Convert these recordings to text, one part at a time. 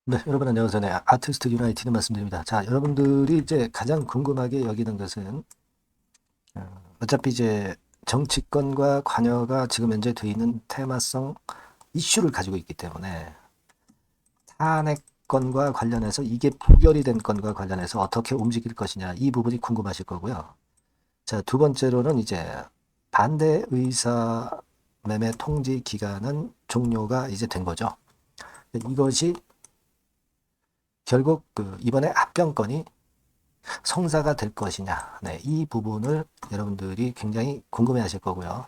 네, 여러분 안녕하세요. 네, 아티스트 유나이티드 말씀드립니다. 자, 여러분들이 이제 가장 궁금하게 여기는 것은 어차피 이제 정치권과 관여가 지금 현재 돼 있는 테마성 이슈를 가지고 있기 때문에 탄핵건과 관련해서 이게 부결이 된 건과 관련해서 어떻게 움직일 것이냐 이 부분이 궁금하실 거고요. 자, 두 번째로는 이제 반대 의사 매매 통지 기간은 종료가 이제 된 거죠. 이것이 결국 이번에 합병건이 성사가 될 것이냐. 네, 이 부분을 여러분들이 굉장히 궁금해 하실 거고요.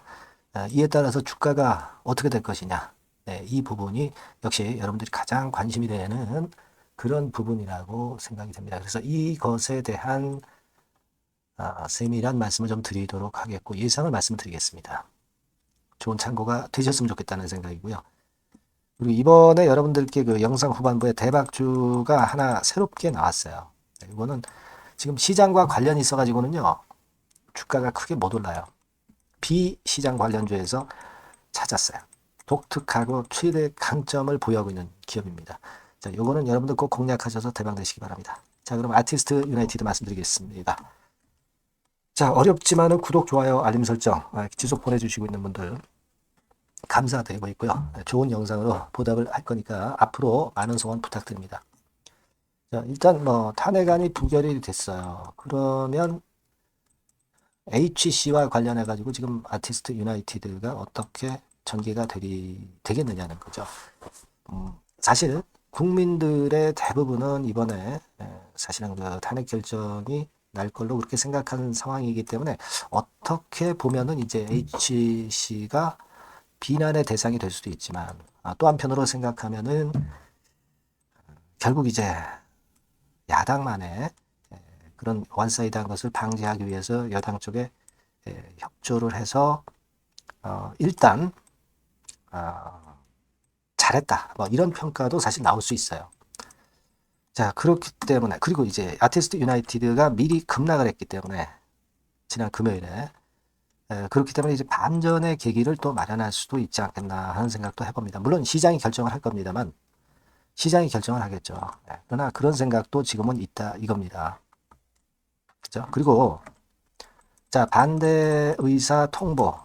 이에 따라서 주가가 어떻게 될 것이냐. 네, 이 부분이 역시 여러분들이 가장 관심이 되는 그런 부분이라고 생각이 됩니다. 그래서 이것에 대한 세밀한 말씀을 좀 드리도록 하겠고, 예상을 말씀드리겠습니다. 좋은 참고가 되셨으면 좋겠다는 생각이고요. 그리고 이번에 여러분들께 그 영상 후반부에 대박주가 하나 새롭게 나왔어요. 네, 이거는 지금 시장과 관련이 있어가지고는요, 주가가 크게 못 올라요. 비시장 관련주에서 찾았어요. 독특하고 최대 강점을 보유하고 있는 기업입니다. 자, 요거는 여러분들 꼭 공략하셔서 대박 내시기 바랍니다. 자, 그럼 아티스트 유나이티드 말씀드리겠습니다. 자, 어렵지만은 구독, 좋아요, 알림 설정 지속 보내주시고 있는 분들 감사드리고 있고요. 좋은 영상으로 보답을 할 거니까 앞으로 많은 소원 부탁드립니다. 자, 일단 뭐 탄핵안이 부결이 됐어요. 그러면 HC와 관련해 가지고 지금 아티스트 유나이티드가 어떻게 전개가 되겠느냐는 거죠. 사실 국민들의 대부분은 이번에 사실은 그 탄핵 결정이 날 걸로 그렇게 생각하는 상황이기 때문에 어떻게 보면은 이제 HC가 비난의 대상이 될 수도 있지만 또 한편으로 생각하면은 결국 이제 야당만의 그런 원사이드한 것을 방지하기 위해서 여당 쪽에 협조를 해서 일단 잘했다 뭐 이런 평가도 사실 나올 수 있어요. 자, 그렇기 때문에 그리고 이제 아티스트 유나이티드가 미리 급락을 했기 때문에 지난 금요일에 그렇기 때문에 이제 반전의 계기를 또 마련할 수도 있지 않겠나 하는 생각도 해봅니다. 물론 시장이 결정을 할 겁니다만 시장이 결정을 하겠죠. 그러나 그런 생각도 지금은 있다 이겁니다. 그죠? 그리고 자, 반대 의사 통보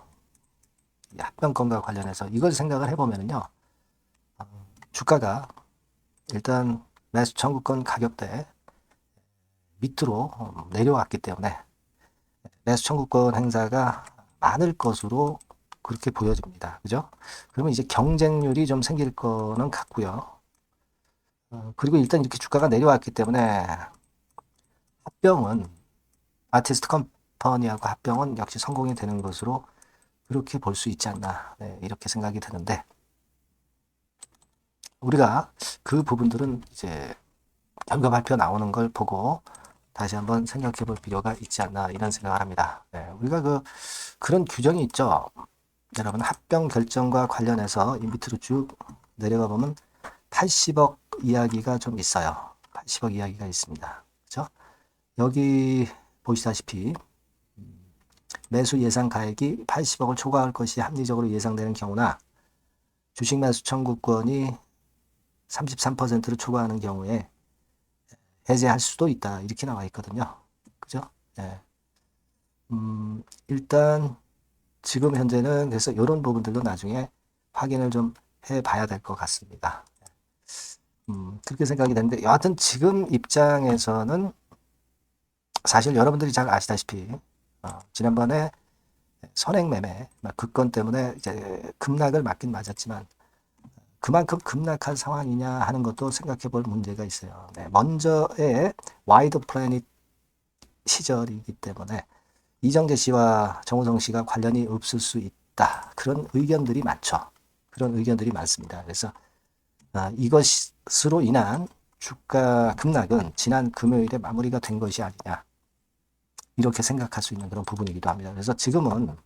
합병권과 관련해서 이걸 생각을 해보면요, 주가가 일단 매수 청구권 가격대 밑으로 내려왔기 때문에 매수 청구권 행사가 많을 것으로 그렇게 보여집니다. 그죠? 그러면 이제 경쟁률이 좀 생길 거는 같고요. 그리고 일단 이렇게 주가가 내려왔기 때문에 합병은 아티스트 컴퍼니하고 합병은 역시 성공이 되는 것으로 그렇게 볼 수 있지 않나, 네, 이렇게 생각이 드는데 우리가 그 부분들은 이제 결과 발표 나오는 걸 보고 다시 한번 생각해 볼 필요가 있지 않나 이런 생각을 합니다. 네, 우리가 그런 규정이 있죠. 여러분 합병 결정과 관련해서 이 밑으로 쭉 내려가 보면 80억 이야기가 좀 있어요. 80억 이야기가 있습니다. 그렇죠? 여기 보시다시피 매수 예상 가액이 80억을 초과할 것이 합리적으로 예상되는 경우나 주식 매수 청구권이 33%를 초과하는 경우에 해제할 수도 있다. 이렇게 나와 있거든요. 그죠? 네. 일단 지금 현재는 그래서 이런 부분들도 나중에 확인을 좀 해봐야 될 것 같습니다. 그렇게 생각이 되는데 여하튼 지금 입장에서는 사실 여러분들이 잘 아시다시피 지난번에 선행 매매 그 건 때문에 이제 급락을 맞긴 맞았지만 그만큼 급락한 상황이냐 하는 것도 생각해 볼 문제가 있어요. 네, 먼저의 와이드 플래닛 시절이기 때문에 이정재 씨와 정호성 씨가 관련이 없을 수 있다. 그런 의견들이 많죠. 그런 의견들이 많습니다. 그래서 이것으로 인한 주가 급락은 지난 금요일에 마무리가 된 것이 아니냐. 이렇게 생각할 수 있는 그런 부분이기도 합니다. 그래서 지금은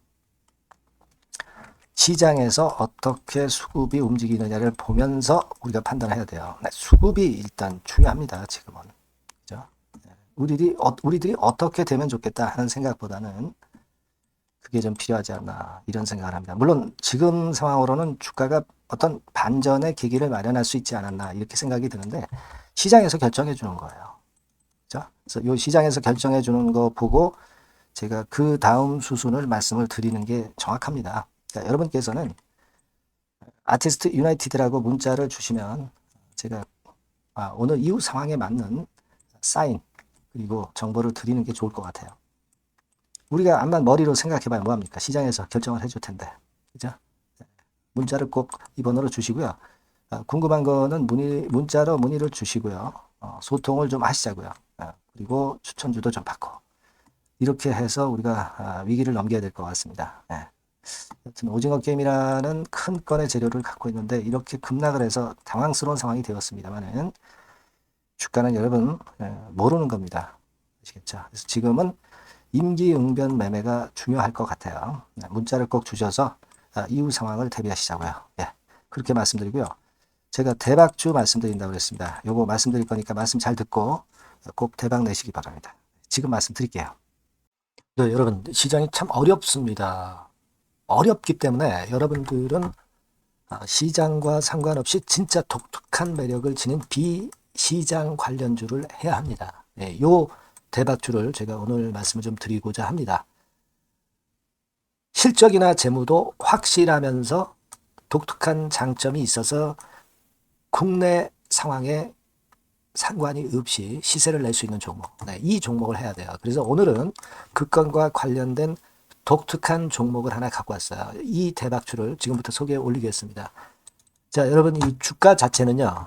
시장에서 어떻게 수급이 움직이느냐를 보면서 우리가 판단해야 돼요. 네, 수급이 일단 중요합니다. 지금은. 그죠? 우리들이 어떻게 되면 좋겠다 하는 생각보다는 그게 좀 필요하지 않나 이런 생각을 합니다. 물론 지금 상황으로는 주가가 어떤 반전의 계기를 마련할 수 있지 않았나 이렇게 생각이 드는데 시장에서 결정해 주는 거예요. 그죠? 그래서 이 시장에서 결정해 주는 거 보고 제가 그 다음 수순을 말씀을 드리는 게 정확합니다. 그러니까 여러분께서는 아티스트 유나이티드라고 문자를 주시면 제가 오늘 이후 상황에 맞는 사인 그리고 정보를 드리는 게 좋을 것 같아요. 우리가 암만 머리로 생각해봐야 뭐합니까? 시장에서 결정을 해줄 텐데. 그죠? 문자를 꼭 이 번호로 주시고요. 궁금한 거는 문자로 문의를 주시고요. 소통을 좀 하시자고요. 그리고 추천주도 좀 받고. 이렇게 해서 우리가 위기를 넘겨야 될 것 같습니다. 여튼 오징어 게임이라는 큰 건의 재료를 갖고 있는데 이렇게 급락을 해서 당황스러운 상황이 되었습니다만은 주가는 여러분 모르는 겁니다. 아시겠죠? 그래서 지금은 임기응변 매매가 중요할 것 같아요. 문자를 꼭 주셔서 이후 상황을 대비하시자고요. 예, 그렇게 말씀드리고요. 제가 대박주 말씀드린다고 그랬습니다. 요거 말씀드릴 거니까 말씀 잘 듣고 꼭 대박 내시기 바랍니다. 지금 말씀드릴게요. 네, 여러분 시장이 참 어렵습니다. 어렵기 때문에 여러분들은 시장과 상관없이 진짜 독특한 매력을 지닌 비시장 관련주를 해야 합니다. 예, 요 대박주를 제가 오늘 말씀을 좀 드리고자 합니다. 실적이나 재무도 확실하면서 독특한 장점이 있어서 국내 상황에 상관이 없이 시세를 낼 수 있는 종목. 이 종목을 해야 돼요. 그래서 오늘은 그 건과 관련된 독특한 종목을 하나 갖고 왔어요. 이 대박주를 지금부터 소개해 올리겠습니다. 자, 여러분 이 주가 자체는요.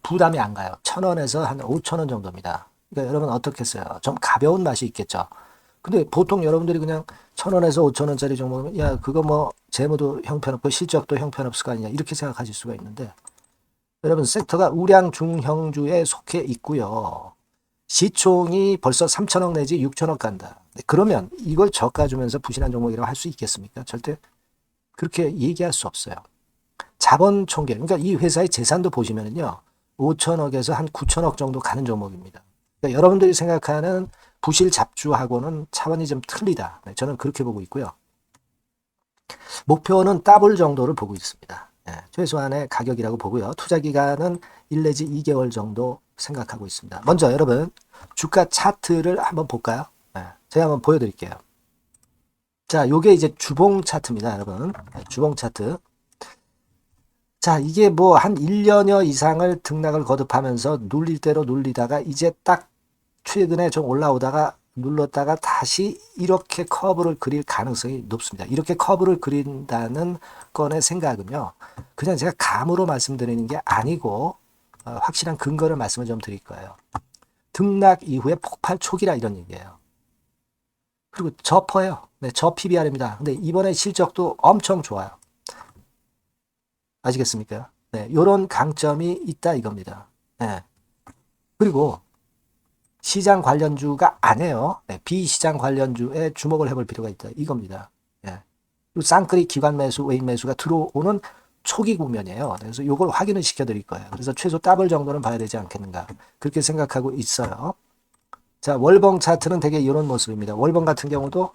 부담이 안 가요. 1,000원에서 한 5,000원 정도입니다. 그러니까 여러분 어떻겠어요? 좀 가벼운 맛이 있겠죠. 근데 보통 여러분들이 그냥 1,000원에서 5,000원짜리 종목이면 야 그거 뭐 재무도 형편없고 실적도 형편없을 거 아니냐 이렇게 생각하실 수가 있는데 여러분 섹터가 우량 중형주에 속해 있고요. 시총이 벌써 3천억 내지 6천억 간다. 그러면 이걸 저가 주면서 부실한 종목이라고 할 수 있겠습니까? 절대 그렇게 얘기할 수 없어요. 자본 총계, 그러니까 이 회사의 재산도 보시면은요. 5천억에서 한 9천억 정도 가는 종목입니다. 그러니까 여러분들이 생각하는 부실 잡주하고는 차원이 좀 틀리다. 저는 그렇게 보고 있고요. 목표는 더블 정도를 보고 있습니다. 최소한의 가격이라고 보고요. 투자 기간은 1 내지 2개월 정도 생각하고 있습니다. 먼저 여러분 주가 차트를 한번 볼까요? 제가 한번 보여드릴게요. 자, 요게 이제 주봉 차트입니다, 여러분. 주봉 차트. 자, 이게 뭐 한 1년여 이상을 등락을 거듭하면서 눌릴 대로 눌리다가 이제 딱 최근에 좀 올라오다가 눌렀다가 다시 이렇게 커브를 그릴 가능성이 높습니다. 이렇게 커브를 그린다는 건의 생각은요. 그냥 제가 감으로 말씀드리는 게 아니고 확실한 근거를 말씀을 좀 드릴 거예요. 등락 이후에 폭발 초기라 이런 얘기예요. 그리고 저퍼예요. 네, 저 PBR입니다. 근데 이번에 실적도 엄청 좋아요. 아시겠습니까? 네, 이런 강점이 있다 이겁니다. 네. 그리고 시장 관련주가 아니에요. 네, 비시장 관련주에 주목을 해볼 필요가 있다 이겁니다. 네. 쌍끌이 기관 매수, 외인 매수가 들어오는 초기 국면이에요. 그래서 이걸 확인을 시켜드릴 거예요. 그래서 최소 더블 정도는 봐야 되지 않겠는가 그렇게 생각하고 있어요. 자, 월봉 차트는 되게 이런 모습입니다. 월봉 같은 경우도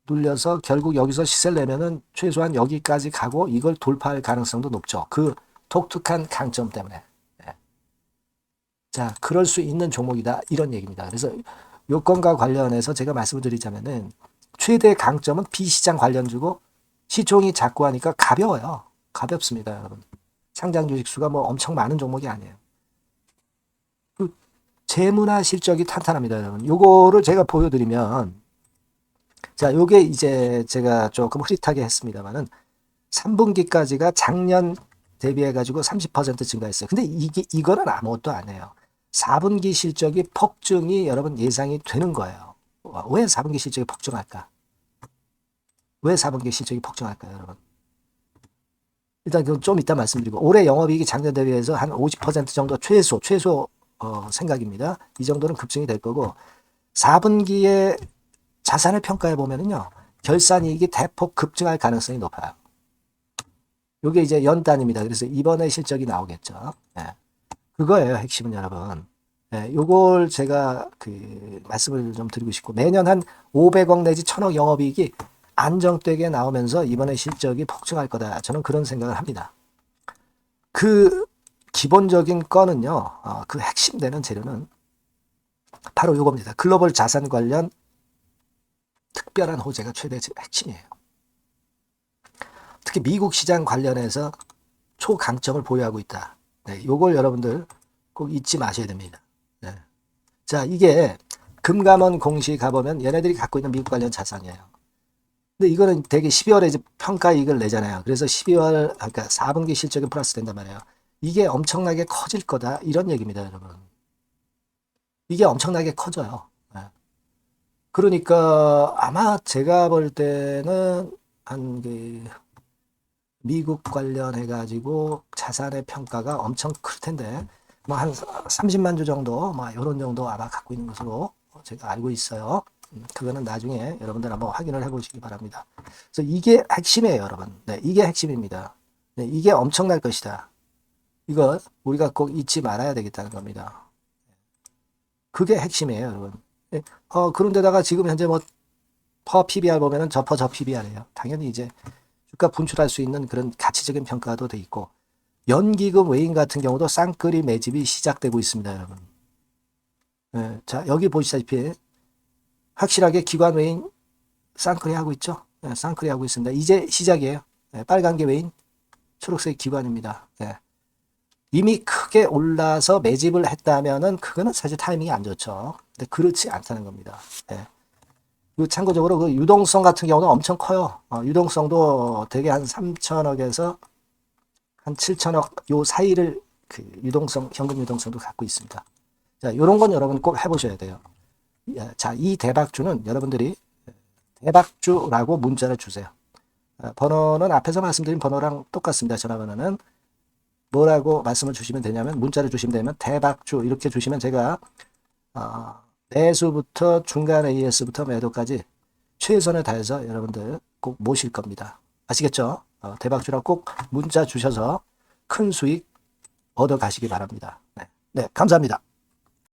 눌려서 결국 여기서 시세를 내면은 최소한 여기까지 가고 이걸 돌파할 가능성도 높죠. 그 독특한 강점 때문에. 네. 자, 그럴 수 있는 종목이다. 이런 얘기입니다. 그래서 요건과 관련해서 제가 말씀을 드리자면은 최대 강점은 비시장 관련주고 시총이 작고 하니까 가벼워요. 가볍습니다, 여러분. 상장 주식 수가 뭐 엄청 많은 종목이 아니에요. 재무나 실적이 탄탄합니다, 여러분. 요거를 제가 보여드리면 자, 요게 이제 제가 조금 흐릿하게 했습니다만은 3분기까지가 작년 대비해가지고 30% 증가했어요. 근데 이거는 아무것도 아니에요. 4분기 실적이 폭증이 여러분 예상이 되는 거예요. 왜 4분기 실적이 폭증할까? 왜 4분기 실적이 폭증할까요, 여러분? 일단 그건 좀 이따 말씀드리고 올해 영업이익이 작년 대비해서 한 50% 정도 최소 생각입니다. 이 정도는 급증이 될 거고 4분기에 자산을 평가해 보면은요. 결산이익이 대폭 급증할 가능성이 높아요. 이게 이제 연단입니다. 그래서 이번에 실적이 나오겠죠. 네. 그거예요. 핵심은 여러분. 네, 요걸 제가 말씀을 좀 드리고 싶고 매년 한 500억 내지 1000억 영업이익이 안정되게 나오면서 이번에 실적이 폭증할 거다. 저는 그런 생각을 합니다. 그 기본적인 건은요, 그 핵심 되는 재료는 바로 이겁니다. 글로벌 자산 관련 특별한 호재가 최대 핵심이에요. 특히 미국 시장 관련해서 초강점을 보유하고 있다. 네, 요걸 여러분들 꼭 잊지 마셔야 됩니다. 네. 자, 이게 금감원 공시 가보면 얘네들이 갖고 있는 미국 관련 자산이에요. 근데 이거는 되게 12월에 이제 평가이익을 내잖아요. 그래서 12월, 그러니까 4분기 실적이 플러스 된단 말이에요. 이게 엄청나게 커질 거다. 이런 얘기입니다, 여러분. 이게 엄청나게 커져요. 네. 그러니까 아마 제가 볼 때는 한 미국 관련해가지고 자산의 평가가 엄청 클 텐데, 뭐 한 30만 주 정도, 뭐 이런 정도 아마 갖고 있는 것으로 제가 알고 있어요. 그거는 나중에 여러분들 한번 확인을 해보시기 바랍니다. 그래서 이게 핵심이에요, 여러분. 네, 이게 핵심입니다. 네, 이게 엄청날 것이다. 이거 우리가 꼭 잊지 말아야 되겠다는 겁니다. 그게 핵심이에요, 여러분. 네, 그런데다가 지금 현재 뭐 퍼 PBR 보면은 저 PBR이에요. 당연히 이제 주가 분출할 수 있는 그런 가치적인 평가도 돼 있고, 연기금 외인 같은 경우도 쌍끌이 매집이 시작되고 있습니다, 여러분. 네, 자, 여기 보시다시피 확실하게 기관 외인 쌍끌이 하고 있죠. 네, 쌍끌이 하고 있습니다. 이제 시작이에요. 네, 빨간 게 외인, 초록색 기관입니다. 네. 이미 크게 올라서 매집을 했다면은 그거는 사실 타이밍이 안 좋죠. 근데 그렇지 않다는 겁니다. 네. 그 참고적으로 그 유동성 같은 경우는 엄청 커요. 유동성도 되게 한 3천억에서 한 7천억 요 사이를 그 유동성, 현금 유동성도 갖고 있습니다. 자, 요런 건 여러분 꼭 해보셔야 돼요. 자, 이 대박주는 여러분들이 대박주라고 문자를 주세요. 번호는 앞에서 말씀드린 번호랑 똑같습니다. 전화번호는 뭐라고 말씀을 주시면 되냐면, 문자를 주시면 되면 대박주 이렇게 주시면 제가 매수부터 중간 AS부터 매도까지 최선을 다해서 여러분들 꼭 모실 겁니다. 아시겠죠? 대박주라고 꼭 문자 주셔서 큰 수익 얻어 가시기 바랍니다. 네, 감사합니다.